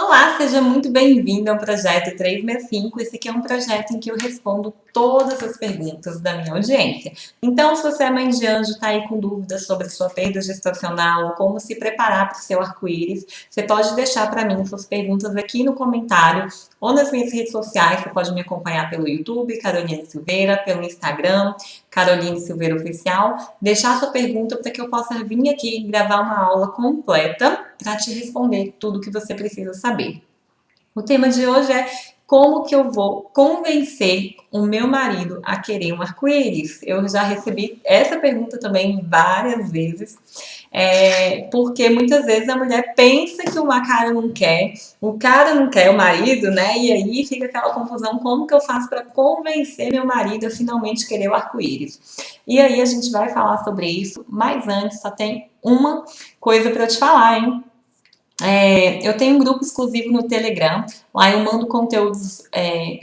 Olá, seja muito bem-vindo ao projeto 365. Esse aqui é um projeto em que eu respondo todas as perguntas da minha audiência. Então, se você é mãe de anjo, está aí com dúvidas sobre sua perda gestacional ou como se preparar para o seu arco-íris, você pode deixar para mim suas perguntas aqui no comentário ou nas minhas redes sociais. Você pode me acompanhar pelo YouTube, Caroline Silveira, pelo Instagram, Caroline Silveira Oficial. Deixar sua pergunta para que eu possa vir aqui gravar uma aula completa para te responder tudo que você precisa saber. O tema de hoje é como que eu vou convencer o meu marido a querer um arco-íris. Eu já recebi essa pergunta também várias vezes, porque muitas vezes a mulher pensa que o cara não quer o marido, né? E aí fica aquela confusão, como que eu faço para convencer meu marido a finalmente querer o arco-íris? E aí a gente vai falar sobre isso, mas antes só tem uma coisa para eu te falar, hein? Eu tenho um grupo exclusivo no Telegram, lá eu mando conteúdos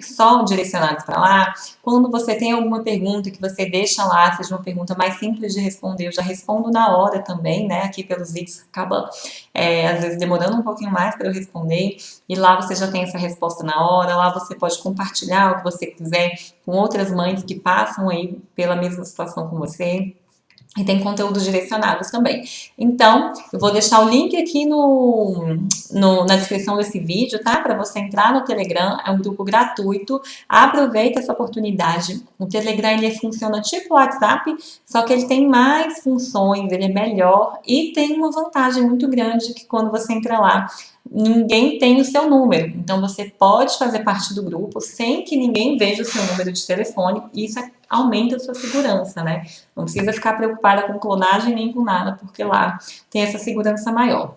só direcionados para lá. Quando você tem alguma pergunta que você deixa lá, seja uma pergunta mais simples de responder, eu já respondo na hora também, né? Aqui pelos vídeos acaba às vezes demorando um pouquinho mais para eu responder, e lá você já tem essa resposta na hora. Lá você pode compartilhar o que você quiser com outras mães que passam aí pela mesma situação com você. E tem conteúdos direcionados também. Então, eu vou deixar o link aqui na descrição desse vídeo, tá? Para você entrar no Telegram, é um grupo gratuito. Aproveita essa oportunidade. O Telegram, ele funciona tipo o WhatsApp, só que ele tem mais funções, ele é melhor e tem uma vantagem muito grande que quando você entra lá, ninguém tem o seu número. Então, você pode fazer parte do grupo sem que ninguém veja o seu número de telefone. E isso aumenta a sua segurança, né? Não precisa ficar preocupada com clonagem nem com nada, porque lá tem essa segurança maior.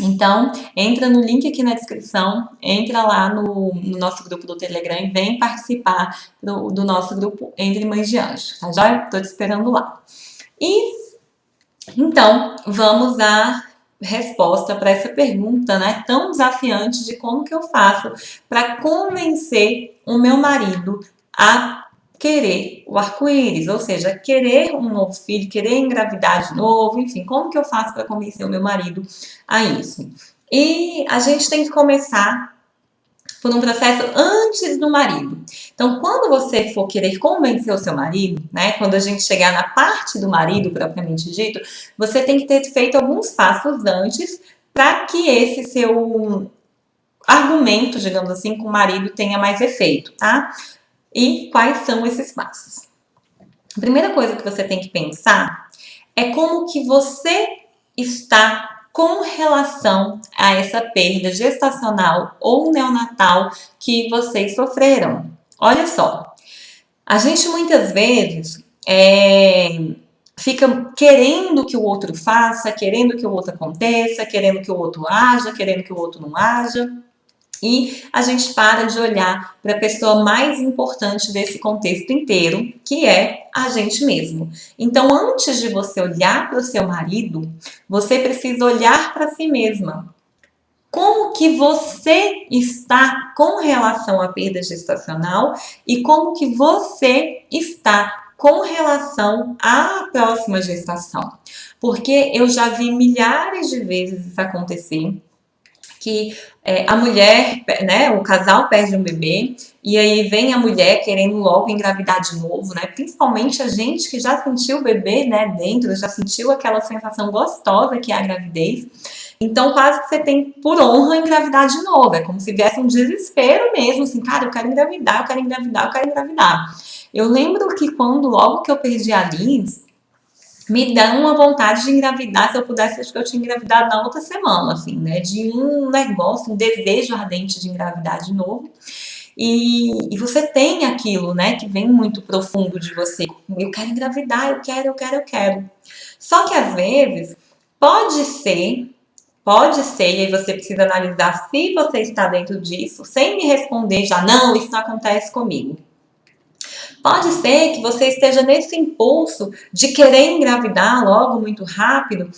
Então, entra no link aqui na descrição, entra lá no nosso grupo do Telegram e vem participar do nosso grupo Entre Mães de Anjo, tá joia? Tô te esperando lá. E, então, vamos à resposta para essa pergunta, né, tão desafiante de como que eu faço para convencer o meu marido a querer o arco-íris, ou seja, querer um novo filho, querer engravidar de novo, enfim, como que eu faço para convencer o meu marido a isso? E a gente tem que começar por um processo antes do marido. Então, quando você for querer convencer o seu marido, né, quando a gente chegar na parte do marido propriamente dito, você tem que ter feito alguns passos antes para que esse seu argumento, digamos assim, com o marido tenha mais efeito, tá? E quais são esses passos? A primeira coisa que você tem que pensar é como que você está com relação a essa perda gestacional ou neonatal que vocês sofreram. Olha só, a gente muitas vezes fica querendo que o outro faça, querendo que o outro aconteça, querendo que o outro haja, querendo que o outro não haja. E a gente para de olhar para a pessoa mais importante desse contexto inteiro, que é a gente mesmo. Então, antes de você olhar para o seu marido, você precisa olhar para si mesma. Como que você está com relação à perda gestacional e como que você está com relação à próxima gestação? Porque eu já vi milhares de vezes isso acontecer, que a mulher, né, o casal perde um bebê e aí vem a mulher querendo logo engravidar de novo, né? Principalmente a gente que já sentiu o bebê, né, dentro, já sentiu aquela sensação gostosa que é a gravidez. Então, quase que você tem por honra engravidar de novo. É como se viesse um desespero mesmo, assim, cara, eu quero engravidar, eu quero engravidar, eu quero engravidar. Eu lembro que quando logo que eu perdi a Liz, me dá uma vontade de engravidar. Se eu pudesse, acho que eu tinha engravidado na outra semana, assim, né? De um negócio, um desejo ardente de engravidar de novo. E você tem aquilo, né, que vem muito profundo de você. Eu quero engravidar, eu quero, eu quero, eu quero. Só que às vezes pode ser, e aí você precisa analisar se você está dentro disso, sem me responder já, não, isso não acontece comigo. Pode ser que você esteja nesse impulso de querer engravidar logo, muito rápido,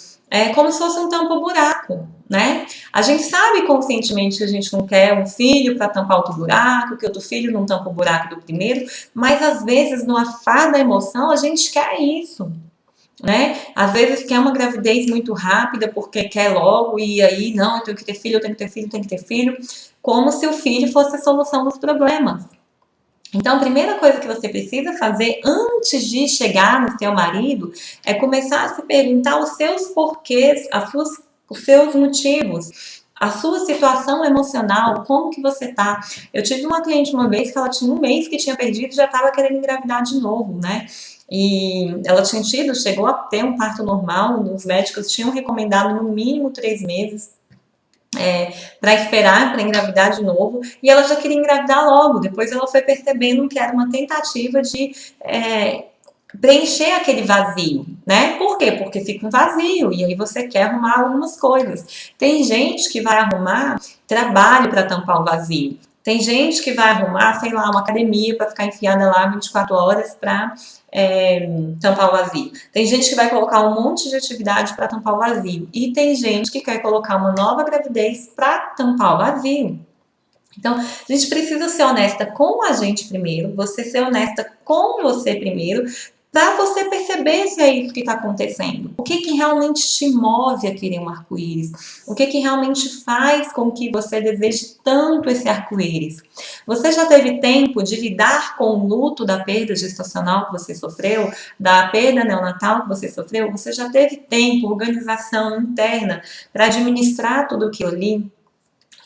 como se fosse um tampa-buraco, né? A gente sabe conscientemente que a gente não quer um filho para tampar outro buraco, que outro filho não tampa o buraco do primeiro, mas às vezes no afar da emoção a gente quer isso. né? Às vezes quer uma gravidez muito rápida porque quer logo e aí, não, eu tenho que ter filho, eu tenho que ter filho, eu tenho que ter filho, como se o filho fosse a solução dos problemas. Então, a primeira coisa que você precisa fazer antes de chegar no seu marido é começar a se perguntar os seus porquês, os seus motivos, a sua situação emocional, como que você tá. Eu tive uma cliente uma vez que ela tinha um mês que tinha perdido e já estava querendo engravidar de novo, né? E ela tinha tido, chegou a ter um parto normal, os médicos tinham recomendado no mínimo 3 meses para esperar para engravidar de novo, e ela já queria engravidar logo. Depois ela foi percebendo que era uma tentativa de preencher aquele vazio, né? Por quê? Porque fica um vazio e aí você quer arrumar algumas coisas. Tem gente que vai arrumar trabalho para tampar o vazio. Tem gente que vai arrumar, sei lá, uma academia para ficar enfiada lá 24 horas para tampar o vazio. Tem gente que vai colocar um monte de atividade para tampar o vazio. E tem gente que quer colocar uma nova gravidez para tampar o vazio. Então, a gente precisa ser honesta com a gente primeiro, você ser honesta com você primeiro, para você perceber se é isso que está acontecendo. O que realmente te move a querer um arco-íris? O que realmente faz com que você deseje tanto esse arco-íris? Você já teve tempo de lidar com o luto da perda gestacional que você sofreu, da perda neonatal que você sofreu? Você já teve tempo, organização interna para administrar tudo o que eu li?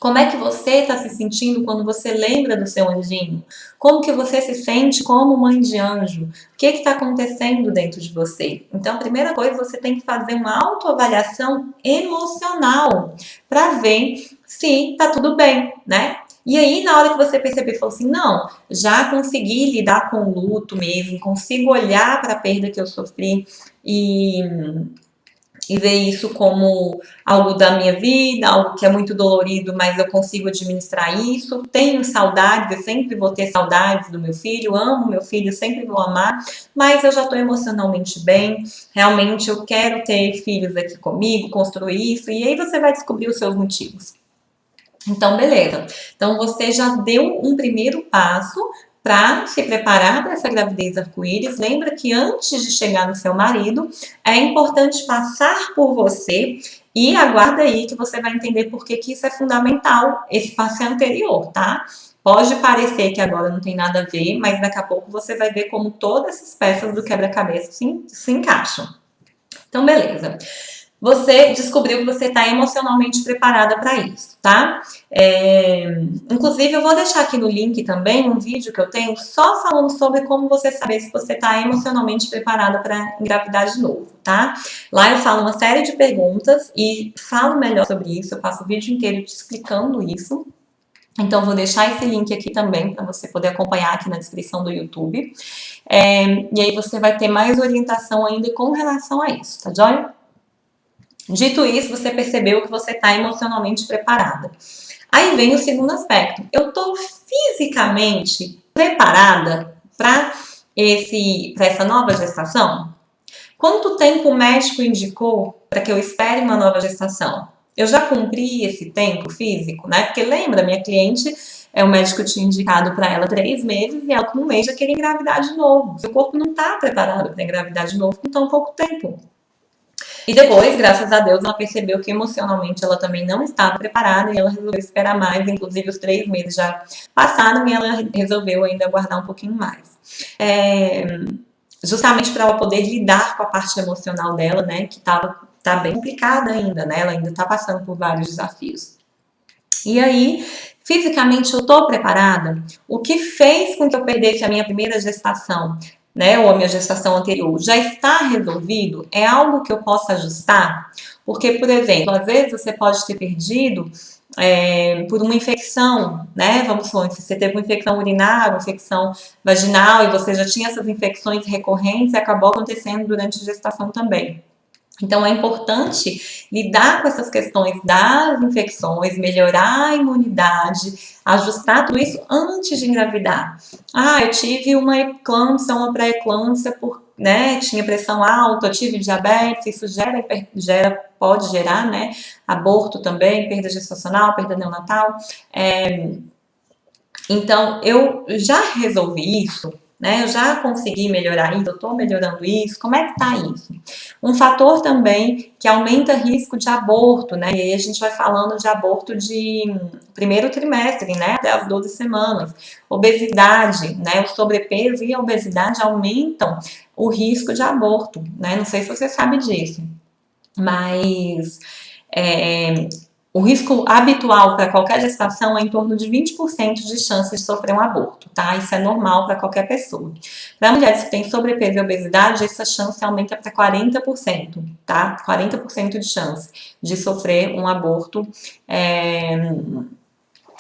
Como é que você está se sentindo quando você lembra do seu anjinho? Como que você se sente como mãe de anjo? O que está acontecendo dentro de você? Então, a primeira coisa, você tem que fazer uma autoavaliação emocional para ver se está tudo bem, né? E aí, na hora que você perceber, falou assim, não, já consegui lidar com o luto mesmo, consigo olhar para a perda que eu sofri e ver isso como algo da minha vida, algo que é muito dolorido, mas eu consigo administrar isso. Tenho saudades, eu sempre vou ter saudades do meu filho, amo meu filho, sempre vou amar, mas eu já estou emocionalmente bem, realmente eu quero ter filhos aqui comigo, construir isso, e aí você vai descobrir os seus motivos. Então, beleza. Então, você já deu um primeiro passo para se preparar para essa gravidez arco-íris. Lembra que antes de chegar no seu marido, é importante passar por você e aguarda aí que você vai entender por que isso é fundamental, esse passo anterior, tá? Pode parecer que agora não tem nada a ver, mas daqui a pouco você vai ver como todas essas peças do quebra-cabeça se encaixam. Então, beleza. Você descobriu que você está emocionalmente preparada para isso, tá? Inclusive, eu vou deixar aqui no link também um vídeo que eu tenho só falando sobre como você saber se você está emocionalmente preparada para engravidar de novo, tá? Lá eu falo uma série de perguntas e falo melhor sobre isso, eu passo o vídeo inteiro te explicando isso. Então, vou deixar esse link aqui também para você poder acompanhar aqui na descrição do YouTube. E aí você vai ter mais orientação ainda com relação a isso, tá joia? Dito isso, você percebeu que você está emocionalmente preparada. Aí vem o segundo aspecto. Eu estou fisicamente preparada para essa nova gestação? Quanto tempo o médico indicou para que eu espere uma nova gestação? Eu já cumpri esse tempo físico, né? Porque lembra, minha cliente, o médico tinha indicado para ela 3 meses e ela com um mês já queria engravidar de novo. Seu corpo não está preparado para engravidar de novo com tão pouco tempo. E depois, graças a Deus, ela percebeu que emocionalmente ela também não estava preparada e ela resolveu esperar mais. Inclusive, os 3 meses já passaram e ela resolveu ainda aguardar um pouquinho mais. Justamente para ela poder lidar com a parte emocional dela, né? Que tá bem complicada ainda, né? Ela ainda está passando por vários desafios. E aí, fisicamente, eu estou preparada? O que fez com que eu perdesse a minha primeira gestação? Né, ou a minha gestação anterior, já está resolvido? É algo que eu possa ajustar? Porque, por exemplo, às vezes você pode ter perdido por uma infecção, né? Vamos supor, se você teve uma infecção urinária, uma infecção vaginal, e você já tinha essas infecções recorrentes e acabou acontecendo durante a gestação também. Então, é importante lidar com essas questões das infecções, melhorar a imunidade, ajustar tudo isso antes de engravidar. Eu tive uma eclâmpsia, uma pré-eclâmpsia, né, tinha pressão alta, eu tive diabetes, isso pode gerar, né, aborto também, perda gestacional, perda neonatal. Então, eu já resolvi isso, né? Eu já consegui melhorar isso, eu tô melhorando isso, como é que tá isso? Um fator também que aumenta risco de aborto, né? E aí a gente vai falando de aborto de primeiro trimestre, né? Até as 12 semanas. Obesidade, né? O sobrepeso e a obesidade aumentam o risco de aborto, né? Não sei se você sabe disso, mas é, o risco habitual para qualquer gestação é em torno de 20% de chance de sofrer um aborto, tá? Isso é normal para qualquer pessoa. Para mulheres que têm sobrepeso e obesidade, essa chance aumenta para 40%, tá? 40% de chance de sofrer um aborto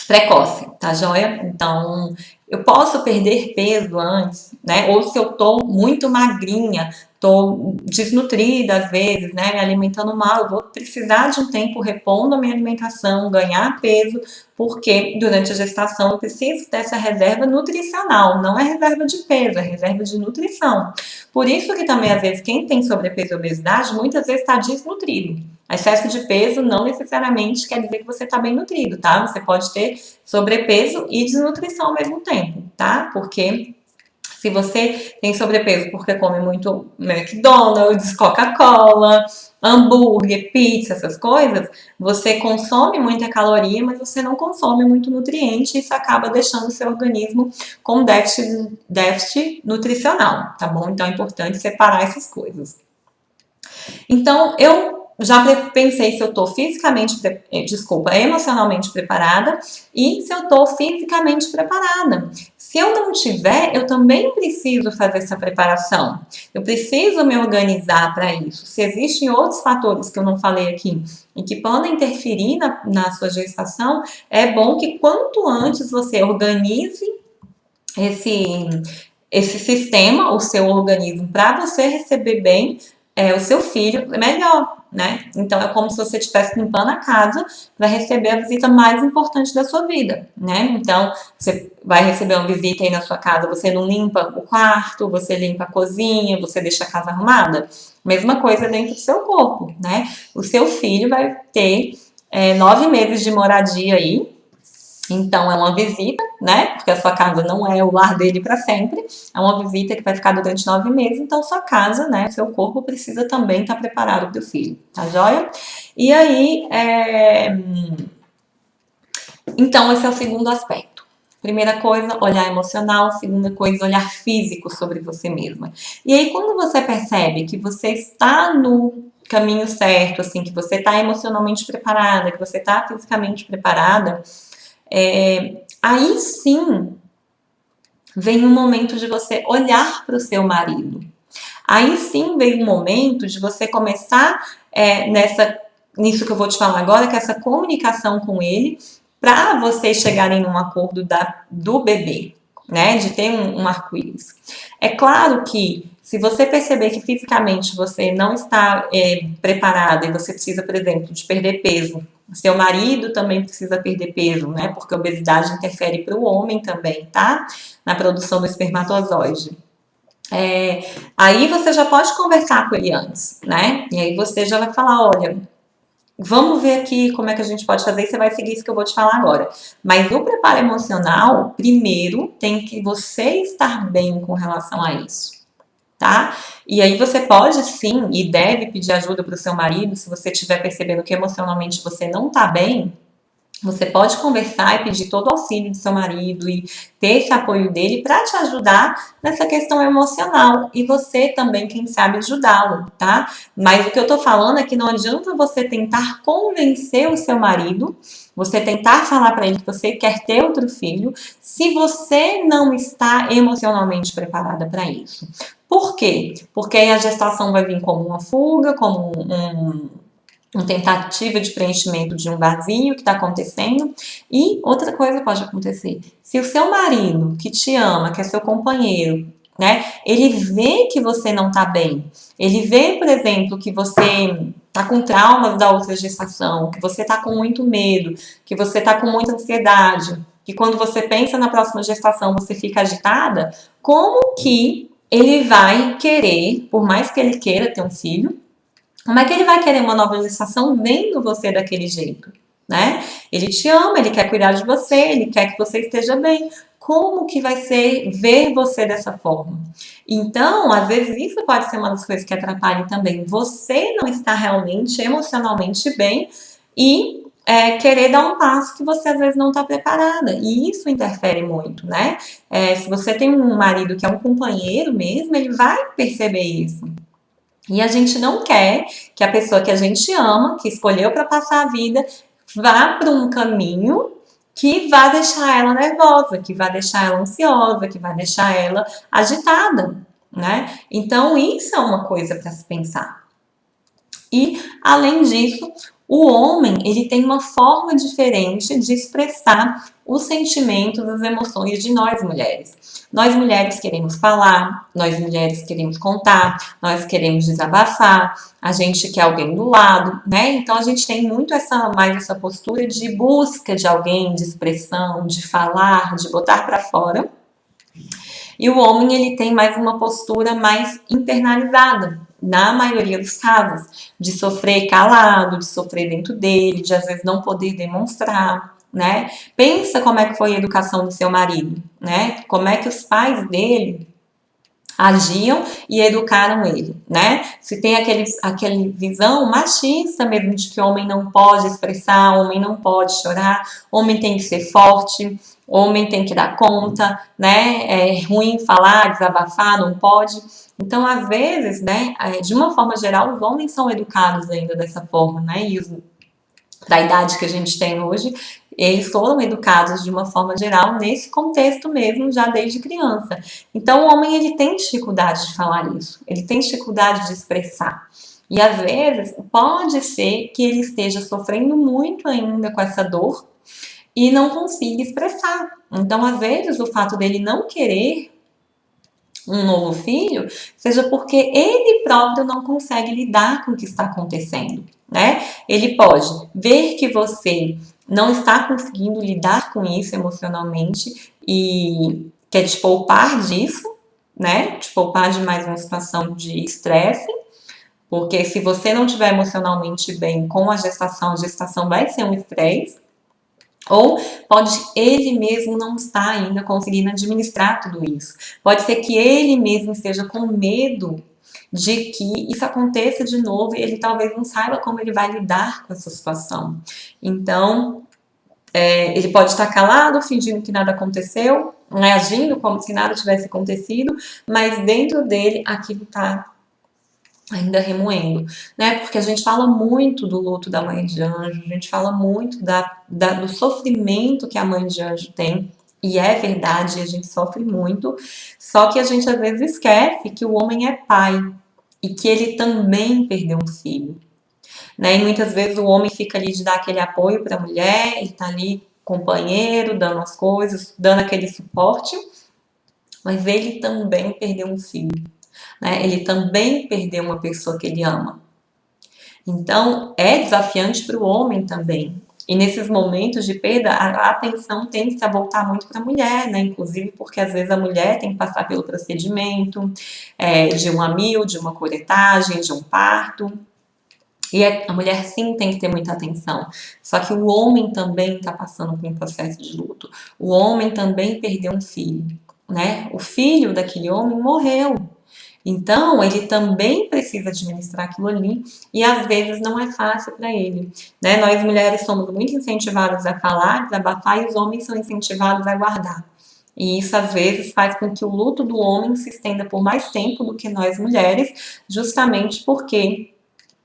precoce, tá joia? Então, eu posso perder peso antes, né? Ou se eu tô muito magrinha, tô desnutrida às vezes, né? Me alimentando mal, eu vou precisar de um tempo repondo a minha alimentação, ganhar peso, porque durante a gestação eu preciso dessa reserva nutricional, não é reserva de peso, é reserva de nutrição. Por isso que também, às vezes, quem tem sobrepeso e obesidade, muitas vezes está desnutrido. Excesso de peso não necessariamente quer dizer que você está bem nutrido, tá? Você pode ter sobrepeso e desnutrição ao mesmo tempo, tá? Porque se você tem sobrepeso porque come muito McDonald's, Coca-Cola, hambúrguer, pizza, essas coisas, você consome muita caloria, mas você não consome muito nutriente, e isso acaba deixando o seu organismo com déficit nutricional, tá bom? Então é importante separar essas coisas. Então, eu já pensei se eu tô emocionalmente preparada e se eu tô fisicamente preparada. Se eu não tiver, eu também preciso fazer essa preparação. Eu preciso me organizar para isso. Se existem outros fatores que eu não falei aqui e que podem interferir na sua gestação, é bom que quanto antes você organize esse sistema, o seu organismo, para você receber bem o seu filho melhor, né? Então é como se você estivesse limpando a casa para receber a visita mais importante da sua vida, né? Então você vai receber uma visita aí na sua casa, você não limpa o quarto, você limpa a cozinha, você deixa a casa arrumada. Mesma coisa dentro do seu corpo, né? O seu filho vai ter 9 meses de moradia aí. Então, é uma visita, né? Porque a sua casa não é o lar dele para sempre. É uma visita que vai ficar durante 9 meses. Então, sua casa, né? Seu corpo precisa também estar preparado para o filho, tá joia? E aí, então, esse é o segundo aspecto. Primeira coisa, olhar emocional. Segunda coisa, olhar físico sobre você mesma. E aí, quando você percebe que você está no caminho certo, assim, que você está emocionalmente preparada, que você está fisicamente preparada, aí sim vem o momento de você olhar para o seu marido. Aí sim vem o momento de você começar nisso que eu vou te falar agora, que é essa comunicação com ele, para vocês chegarem num acordo do bebê, né? De ter um arco-íris. É claro que se você perceber que fisicamente você não está preparada e você precisa, por exemplo, de perder peso, seu marido também precisa perder peso, né? Porque a obesidade interfere para o homem também, tá? Na produção do espermatozoide. Aí você já pode conversar com ele antes, né? E aí você já vai falar, olha, vamos ver aqui como é que a gente pode fazer e você vai seguir isso que eu vou te falar agora. Mas o preparo emocional, primeiro, tem que você estar bem com relação a isso, tá? E aí você pode sim e deve pedir ajuda para o seu marido se você estiver percebendo que emocionalmente você não tá bem. Você pode conversar e pedir todo o auxílio do seu marido e ter esse apoio dele para te ajudar nessa questão emocional. E você também, quem sabe, ajudá-lo, tá? Mas o que eu tô falando é que não adianta você tentar convencer o seu marido, você tentar falar para ele que você quer ter outro filho, se você não está emocionalmente preparada para isso. Por quê? Porque aí a gestação vai vir como uma fuga, como uma tentativa de preenchimento de um vazio que está acontecendo. E outra coisa pode acontecer. Se o seu marido, que te ama, que é seu companheiro, né, ele vê que você não está bem, ele vê, por exemplo, que você está com traumas da outra gestação, que você está com muito medo, que você está com muita ansiedade, que quando você pensa na próxima gestação você fica agitada, como que ele vai querer, por mais que ele queira ter um filho, como é que ele vai querer uma nova gestação vendo você daquele jeito, né? Ele te ama, ele quer cuidar de você, ele quer que você esteja bem. como que vai ser ver você dessa forma? Então, às vezes isso pode ser uma das coisas que atrapalhem também. Você não está realmente emocionalmente bem e querer dar um passo que você às vezes não está preparada. E isso interfere muito, né? Se você tem um marido que é um companheiro mesmo, ele vai perceber isso. E a gente não quer que a pessoa que a gente ama, que escolheu para passar a vida, vá para um caminho que vai deixar ela nervosa, que vai deixar ela ansiosa, que vai deixar ela agitada, né? Então, isso é uma coisa para se pensar. E, além disso, o homem, ele tem uma forma diferente de expressar os sentimentos, as emoções de nós mulheres. Nós mulheres queremos falar, nós mulheres queremos contar, nós queremos desabafar, a gente quer alguém do lado, né? Então a gente tem muito mais essa postura de busca de alguém, de expressão, de falar, de botar para fora. E o homem, ele tem mais uma postura mais internalizada, na maioria dos casos, de sofrer calado, de sofrer dentro dele, de às vezes não poder demonstrar, né? Pensa como é que foi a educação do seu marido, né? Como é que os pais dele agiam e educaram ele, né? Se tem aquele visão machista mesmo de que homem não pode expressar, homem não pode chorar, homem tem que ser forte, homem tem que dar conta, né? É ruim falar, desabafar, não pode. Então, às vezes, né, de uma forma geral, os homens são educados ainda dessa forma, né? E da idade que a gente tem hoje, eles foram educados de uma forma geral nesse contexto mesmo, já desde criança. Então, o homem, ele tem dificuldade de falar isso, ele tem dificuldade de expressar. E às vezes pode ser que ele esteja sofrendo muito ainda com essa dor e não consiga expressar. Então, às vezes, o fato dele não querer um novo filho seja porque ele próprio não consegue lidar com o que está acontecendo, né? Ele pode ver que você não está conseguindo lidar com isso emocionalmente e quer te poupar disso, né? Te poupar de mais uma situação de estresse, porque se você não estiver emocionalmente bem com a gestação vai ser um estresse. Ou pode ele mesmo não estar ainda conseguindo administrar tudo isso. Pode ser que ele mesmo esteja com medo de que isso aconteça de novo e ele talvez não saiba como ele vai lidar com essa situação. Então, ele pode estar calado, fingindo que nada aconteceu, né, agindo como se nada tivesse acontecido, mas dentro dele aquilo está ainda remoendo, né? Porque a gente fala muito do luto da mãe de anjo, a gente fala muito do sofrimento que a mãe de anjo tem, e é verdade, a gente sofre muito, só que a gente às vezes esquece que o homem é pai e que ele também perdeu um filho, né? E muitas vezes o homem fica ali de dar aquele apoio para a mulher, ele tá ali companheiro, dando as coisas, dando aquele suporte, mas ele também perdeu um filho. Né? Ele também perdeu uma pessoa que ele ama. Então, é desafiante para o homem também. E nesses momentos de perda, a atenção tem que voltar muito para a mulher, né? Inclusive porque às vezes a mulher tem que passar pelo procedimento de um amil, de uma curetagem, de um parto. E a mulher sim tem que ter muita atenção. Só que o homem também está passando por um processo de luto. O homem também perdeu um filho, né? O filho daquele homem morreu. Então, ele também precisa administrar aquilo ali e às vezes não é fácil para ele, né? Nós mulheres somos muito incentivadas a falar, desabafar e os homens são incentivados a guardar. E isso às vezes faz com que o luto do homem se estenda por mais tempo do que nós mulheres, justamente porque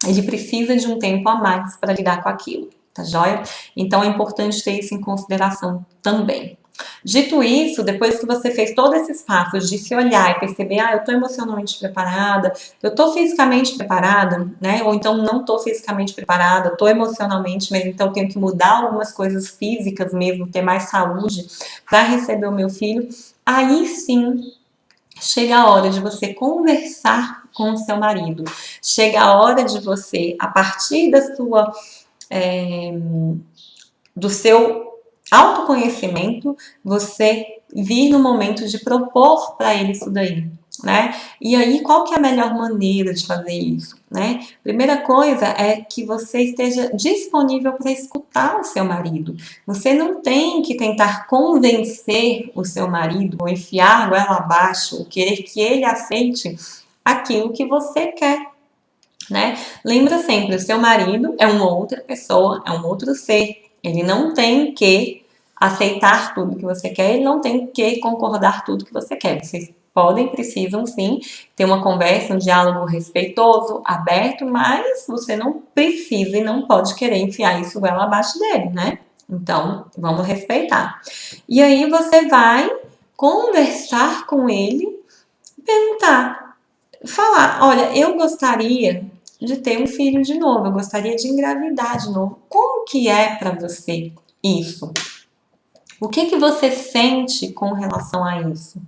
ele precisa de um tempo a mais para lidar com aquilo, tá joia? Então é importante ter isso em consideração também. Dito isso, depois que você fez todos esses passos de se olhar e perceber, eu estou emocionalmente preparada, eu estou fisicamente preparada, né? Ou então não estou fisicamente preparada, estou emocionalmente, mas então tenho que mudar algumas coisas físicas mesmo, ter mais saúde para receber o meu filho. Aí sim, chega a hora de você conversar com o seu marido. Chega a hora de você, a partir do seu autoconhecimento, você vir no momento de propor para ele isso daí. né? E aí, qual que é a melhor maneira de fazer isso, né? Primeira coisa é que você esteja disponível para escutar o seu marido. Você não tem que tentar convencer o seu marido ou enfiar a goela abaixo ou querer que ele aceite aquilo que você quer, né? Lembra sempre, o seu marido é uma outra pessoa, é um outro ser. Ele não tem que aceitar tudo que você quer, ele não tem que concordar tudo que você quer. Vocês podem, precisam sim ter uma conversa, um diálogo respeitoso, aberto, mas você não precisa e não pode querer enfiar isso goela abaixo dele, né? Então, vamos respeitar. E aí você vai conversar com ele, perguntar, falar, olha, eu gostaria de ter um filho de novo, eu gostaria de engravidar de novo. Como que é para você isso? O que que você sente com relação a isso?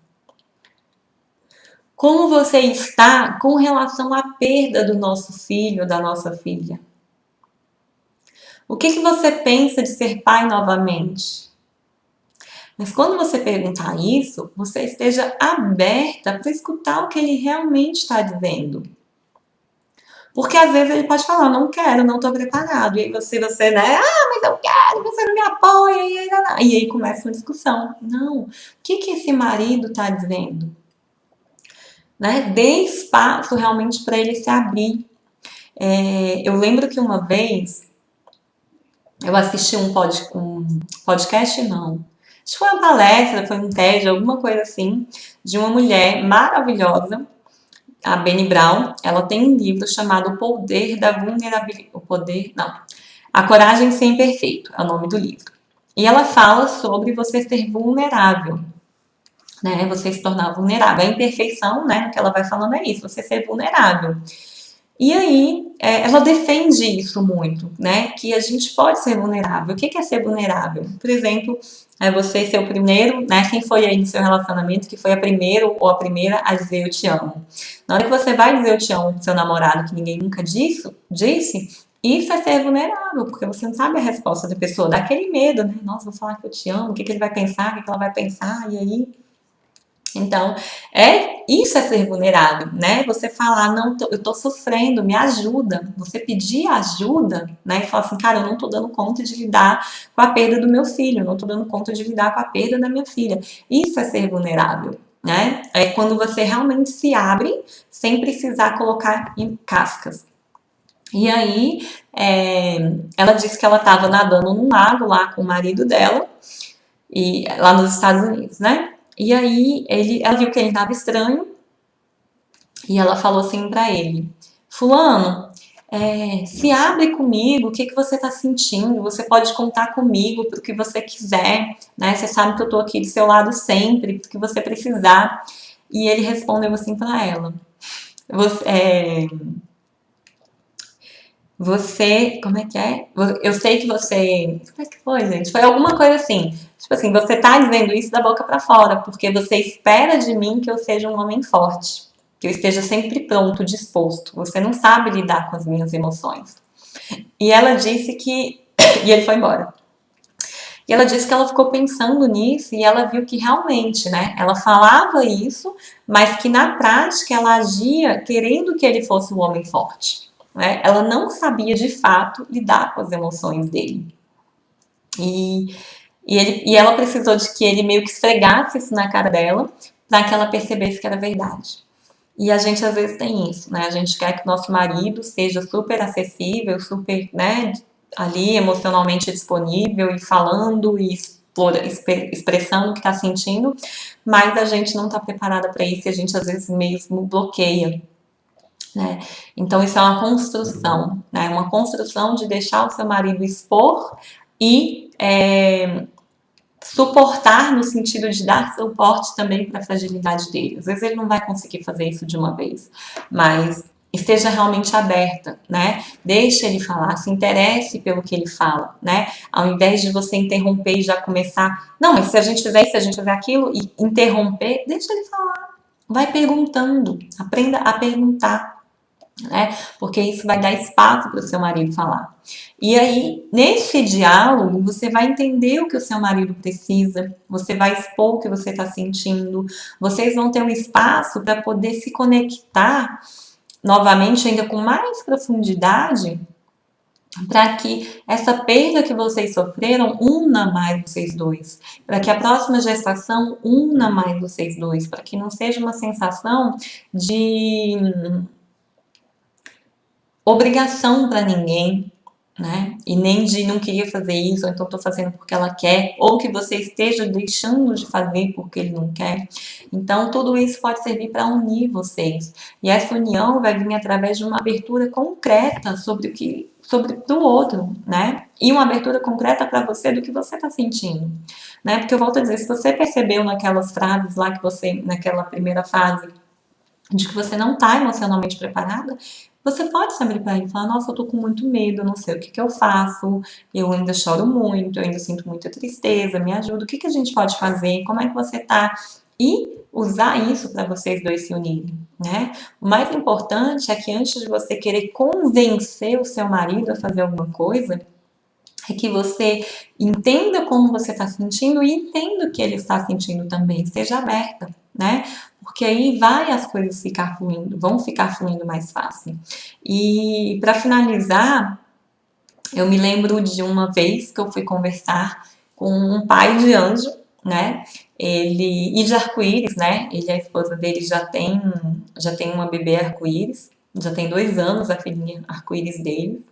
Como você está com relação à perda do nosso filho, da nossa filha? O que que você pensa de ser pai novamente? Mas quando você perguntar isso, você esteja aberta para escutar o que ele realmente está dizendo. Porque às vezes ele pode falar, não quero, não estou preparado. E aí você, né? Ah, mas eu quero, você não me apoia. E aí começa uma discussão. Não, o que que esse marido está dizendo? Né? Dê espaço realmente para ele se abrir. Eu lembro que uma vez eu assisti um podcast, não. Acho que foi uma palestra, foi um TED, alguma coisa assim, de uma mulher maravilhosa, a Brené Brown. Ela tem um livro chamado O Poder da Vulnerabilidade. O Poder, não. A Coragem de Ser Imperfeito é o nome do livro. E ela fala sobre você ser vulnerável, né? Você se tornar vulnerável. A imperfeição, né? O que ela vai falando é isso, você ser vulnerável. E aí, ela defende isso muito, né? Que a gente pode ser vulnerável. O que é ser vulnerável? Por exemplo, é você ser o primeiro, né? Quem foi aí no seu relacionamento que foi a primeira ou a primeira a dizer eu te amo? Na hora que você vai dizer eu te amo pro seu namorado, que ninguém nunca disse, isso é ser vulnerável, porque você não sabe a resposta da pessoa, dá aquele medo, né? Nossa, vou falar que eu te amo, o que ele vai pensar, o que ela vai pensar, e aí então, isso é ser vulnerável, né? Você falar, não, eu tô sofrendo, me ajuda. Você pedir ajuda, né? E falar assim, cara, eu não tô dando conta de lidar com a perda do meu filho, eu não tô dando conta de lidar com a perda da minha filha. Isso é ser vulnerável, né? É quando você realmente se abre sem precisar colocar em cascas. E aí, ela disse que ela estava nadando num lago lá com o marido dela, e lá nos Estados Unidos, né? E aí ela viu que ele estava estranho e ela falou assim para ele: Fulano, se abre comigo, o que que você está sentindo? Você pode contar comigo para o que você quiser, né? Você sabe que eu estou aqui do seu lado sempre, para o que você precisar. E ele respondeu assim para ela: como é que é? Eu sei que você. Como é que foi, gente? Foi alguma coisa assim. Tipo assim, você tá dizendo isso da boca pra fora, porque você espera de mim que eu seja um homem forte, que eu esteja sempre pronto, disposto. Você não sabe lidar com as minhas emoções. E ela disse que. E ele foi embora. E ela disse que ela ficou pensando nisso e ela viu que realmente, né? Ela falava isso, mas que na prática ela agia querendo que ele fosse um homem forte. Né? Ela não sabia de fato lidar com as emoções dele. E ela precisou de que ele meio que esfregasse isso na cara dela para que ela percebesse que era verdade. E a gente às vezes tem isso, né? A gente quer que o nosso marido seja super acessível, super, né, ali emocionalmente disponível e falando e expressando o que está sentindo, mas a gente não está preparada para isso e a gente às vezes mesmo bloqueia. Né? Então isso é uma construção, né? Uma construção de deixar o seu marido expor e suportar no sentido de dar suporte também para a fragilidade dele. Às vezes ele não vai conseguir fazer isso de uma vez, mas esteja realmente aberta, né? Deixe ele falar, se interesse pelo que ele fala, né? Ao invés de você interromper e já começar, não, mas se a gente fizer isso, se a gente fizer aquilo e interromper, deixa ele falar. Vai perguntando, aprenda a perguntar. né? Porque isso vai dar espaço para o seu marido falar. E aí, nesse diálogo, você vai entender o que o seu marido precisa, você vai expor o que você está sentindo, vocês vão ter um espaço para poder se conectar novamente, ainda com mais profundidade, para que essa perda que vocês sofreram una mais vocês dois, para que a próxima gestação una mais vocês dois, para que não seja uma sensação de obrigação para ninguém, né? E nem de não queria fazer isso, ou então tô fazendo porque ela quer, ou que você esteja deixando de fazer porque ele não quer. Então, tudo isso pode servir para unir vocês. E essa união vai vir através de uma abertura concreta sobre o outro, né? E uma abertura concreta para você do que você está sentindo, né? Porque eu volto a dizer, se você percebeu naquelas frases lá que você, naquela primeira fase, de que você não está emocionalmente preparada, você pode se abrir para ele e falar: nossa, eu tô com muito medo, eu não sei o que eu faço, eu ainda choro muito, eu ainda sinto muita tristeza, me ajuda, o que a gente pode fazer, como é que você tá? E usar isso para vocês dois se unirem, né? O mais importante é que antes de você querer convencer o seu marido a fazer alguma coisa, é que você entenda como você está sentindo e entenda o que ele está sentindo também. Seja aberta, né? Porque aí vai as coisas ficar fluindo, vão ficar fluindo mais fácil. E para finalizar, eu me lembro de uma vez que eu fui conversar com um pai de anjo, né? Ele e de arco-íris, né? Ele e a esposa dele já tem uma bebê arco-íris, já tem 2 anos a filhinha arco-íris dele.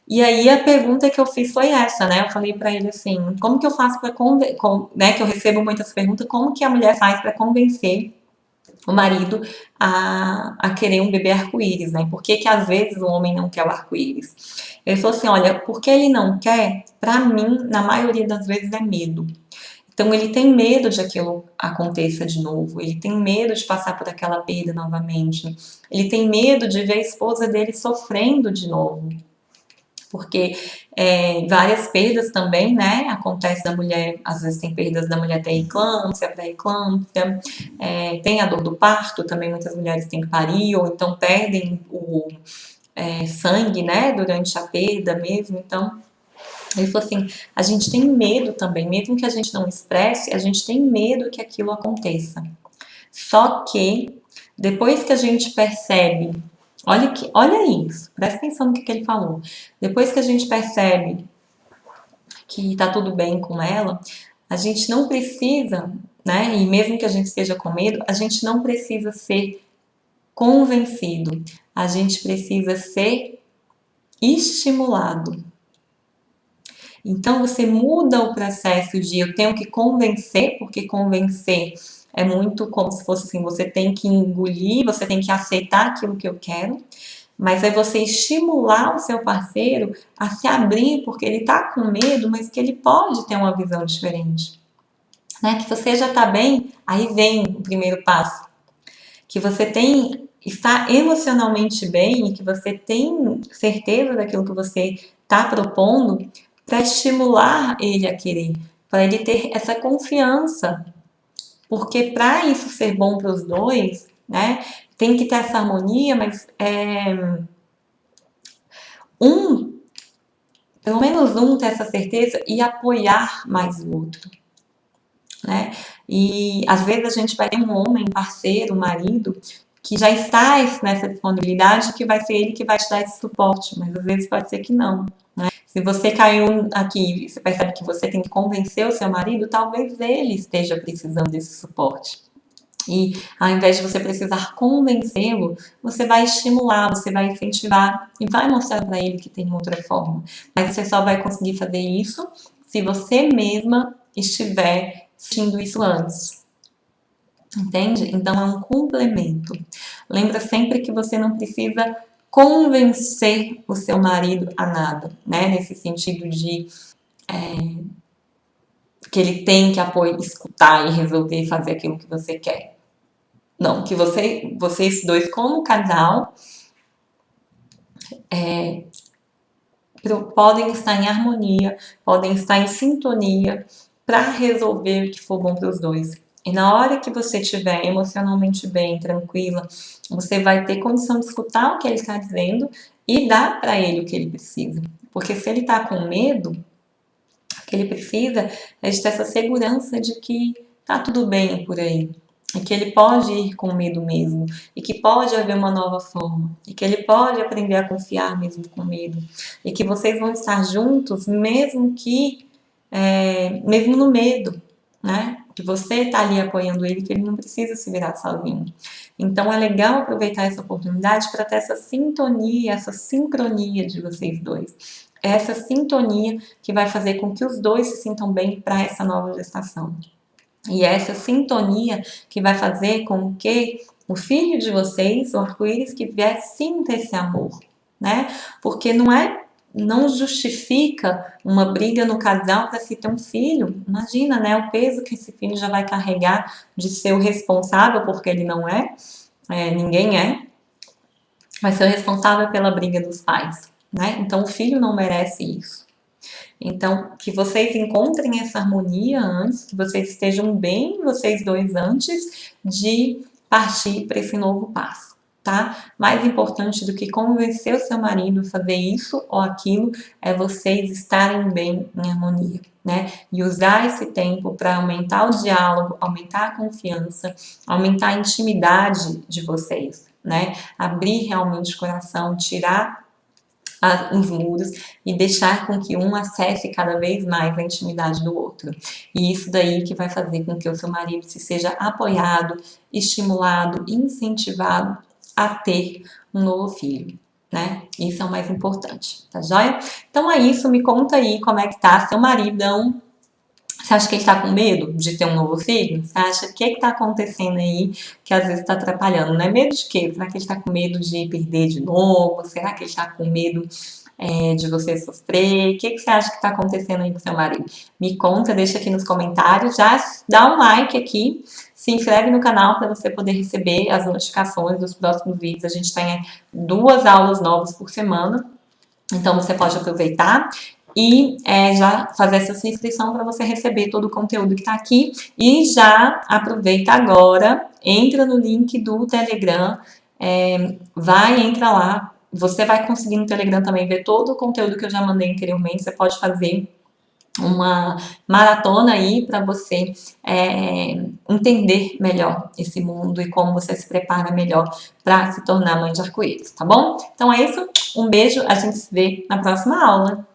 E aí a pergunta que eu fiz foi essa, né? Eu falei para ele assim, como que eu faço para né? Que eu recebo muitas perguntas, como que a mulher faz para convencer o marido a querer um bebê arco-íris, né? Por que às vezes o homem não quer o arco-íris? Ele falou assim, olha, porque ele não quer, para mim, na maioria das vezes é medo. Então ele tem medo de aquilo aconteça de novo, ele tem medo de passar por aquela perda novamente, ele tem medo de ver a esposa dele sofrendo de novo. Porque várias perdas também, né? Acontece da mulher, às vezes tem perdas da mulher ter eclâmpsia, pré-eclâmpsia, tem a dor do parto, também muitas mulheres têm que parir, ou então perdem o sangue, né? Durante a perda mesmo. Então, ele falou assim: a gente tem medo também, mesmo que a gente não expresse, a gente tem medo que aquilo aconteça. Só que depois que a gente percebe, olha isso, presta atenção no que ele falou. Depois que a gente percebe que tá tudo bem com ela, a gente não precisa, né? E mesmo que a gente esteja com medo, a gente não precisa ser convencido. A gente precisa ser estimulado. Então você muda o processo de eu tenho que convencer, porque convencer é muito como se fosse assim, você tem que engolir, você tem que aceitar aquilo que eu quero, mas é você estimular o seu parceiro a se abrir, porque ele tá com medo, mas que ele pode ter uma visão diferente. Né? Que você já tá bem, aí vem o primeiro passo. Que você está emocionalmente bem e que você tem certeza daquilo que você está propondo, para estimular ele a querer, para ele ter essa confiança. Porque para isso ser bom para os dois, né, tem que ter essa harmonia, mas pelo menos um ter essa certeza e apoiar mais o outro. Né? E às vezes a gente vai ter um homem, parceiro, marido, que já está nessa disponibilidade, que vai ser ele que vai te dar esse suporte, mas às vezes pode ser que não. Né? Se você caiu aqui e você percebe que você tem que convencer o seu marido, talvez ele esteja precisando desse suporte. E ao invés de você precisar convencê-lo, você vai estimular, você vai incentivar e vai mostrar para ele que tem outra forma. Mas você só vai conseguir fazer isso se você mesma estiver sentindo isso antes. Entende? Então é um complemento. Lembra sempre que você não precisa convencer o seu marido a nada, né? Nesse sentido de que ele tem que escutar e resolver fazer aquilo que você quer. Não, que vocês dois como casal podem estar em harmonia, podem estar em sintonia para resolver o que for bom para os dois. E na hora que você estiver emocionalmente bem, tranquila, você vai ter condição de escutar o que ele está dizendo e dar para ele o que ele precisa. Porque se ele está com medo, o que ele precisa é de ter essa segurança de que tá tudo bem por aí. E que ele pode ir com medo mesmo. E que pode haver uma nova forma. E que ele pode aprender a confiar mesmo com medo. E que vocês vão estar juntos mesmo que mesmo no medo, né? Que você está ali apoiando ele, que ele não precisa se virar sozinho. Então é legal aproveitar essa oportunidade para ter essa sintonia, essa sincronia de vocês dois. Essa sintonia que vai fazer com que os dois se sintam bem para essa nova gestação. E essa sintonia que vai fazer com que o filho de vocês, o arco-íris que vier, sinta esse amor, né? Porque não justifica uma briga no casal para se ter um filho. Imagina, né? O peso que esse filho já vai carregar de ser o responsável, porque ele não ninguém vai ser o responsável pela briga dos pais, né? Então o filho não merece isso. Então, que vocês encontrem essa harmonia antes, que vocês estejam bem, vocês dois, antes de partir para esse novo passo, tá? Mais importante do que convencer o seu marido a fazer isso ou aquilo é vocês estarem bem em harmonia, né? E usar esse tempo para aumentar o diálogo, aumentar a confiança, aumentar a intimidade de vocês, né? Abrir realmente o coração, tirar os muros e deixar com que um acesse cada vez mais a intimidade do outro. E isso daí que vai fazer com que o seu marido se seja apoiado, estimulado, incentivado a ter um novo filho, né? Isso é o mais importante, tá joia? Então é isso, me conta aí como é que tá seu maridão. Você acha que ele está com medo de ter um novo filho? Você acha que está acontecendo aí que às vezes está atrapalhando? Não é medo de quê? Será que ele está com medo de perder de novo? Será que ele está com medo de você sofrer? O que você acha que está acontecendo aí com seu marido? Me conta, deixa aqui nos comentários. Já dá um like aqui, se inscreve no canal para você poder receber as notificações dos próximos vídeos. A gente tem 2 aulas novas por semana, então você pode aproveitar e já fazer essa sua inscrição para você receber todo o conteúdo que está aqui. E já aproveita agora, entra no link do Telegram, entra lá. Você vai conseguir no Telegram também ver todo o conteúdo que eu já mandei anteriormente. Você pode fazer uma maratona aí para você entender melhor esse mundo e como você se prepara melhor para se tornar mãe de arco-íris, tá bom? Então é isso, um beijo, a gente se vê na próxima aula.